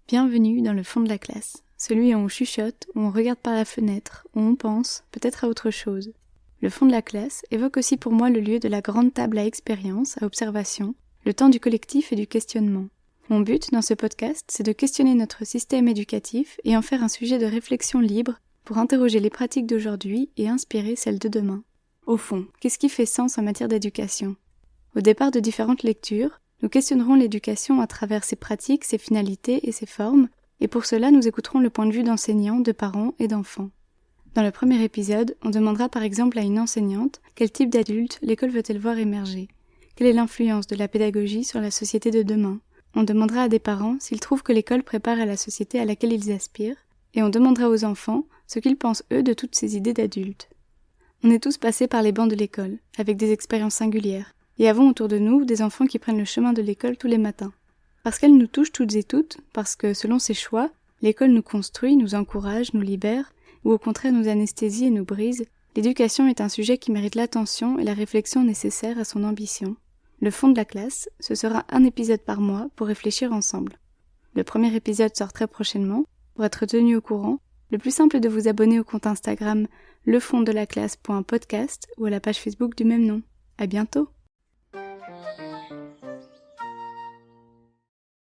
Bienvenue dans le fond de la classe, celui où on chuchote, où on regarde par la fenêtre, où on pense, peut-être à autre chose. Le fond de la classe évoque aussi pour moi le lieu de la grande table à expérience, à observation, le temps du collectif et du questionnement. Mon but dans ce podcast, c'est de questionner notre système éducatif et en faire un sujet de réflexion libre pour interroger les pratiques d'aujourd'hui et inspirer celles de demain. Au fond, qu'est-ce qui fait sens en matière d'éducation ? Au départ de différentes lectures, nous questionnerons l'éducation à travers ses pratiques, ses finalités et ses formes, et pour cela nous écouterons le point de vue d'enseignants, de parents et d'enfants. Dans le premier épisode, on demandera par exemple à une enseignante quel type d'adulte l'école veut-elle voir émerger. Quelle est l'influence de la pédagogie sur la société de demain ? On demandera à des parents s'ils trouvent que l'école prépare à la société à laquelle ils aspirent, et on demandera aux enfants ce qu'ils pensent eux de toutes ces idées d'adultes. On est tous passés par les bancs de l'école, avec des expériences singulières, et avons autour de nous des enfants qui prennent le chemin de l'école tous les matins. Parce qu'elle nous touche toutes et toutes, parce que, selon ses choix, l'école nous construit, nous encourage, nous libère, ou au contraire nous anesthésie et nous brise, l'éducation est un sujet qui mérite l'attention et la réflexion nécessaires à son ambition. Le fond de la classe, ce sera un épisode par mois pour réfléchir ensemble. Le premier épisode sort très prochainement. Pour être tenu au courant, le plus simple est de vous abonner au compte Instagram lefondelaclasse.podcast ou à la page Facebook du même nom. À bientôt!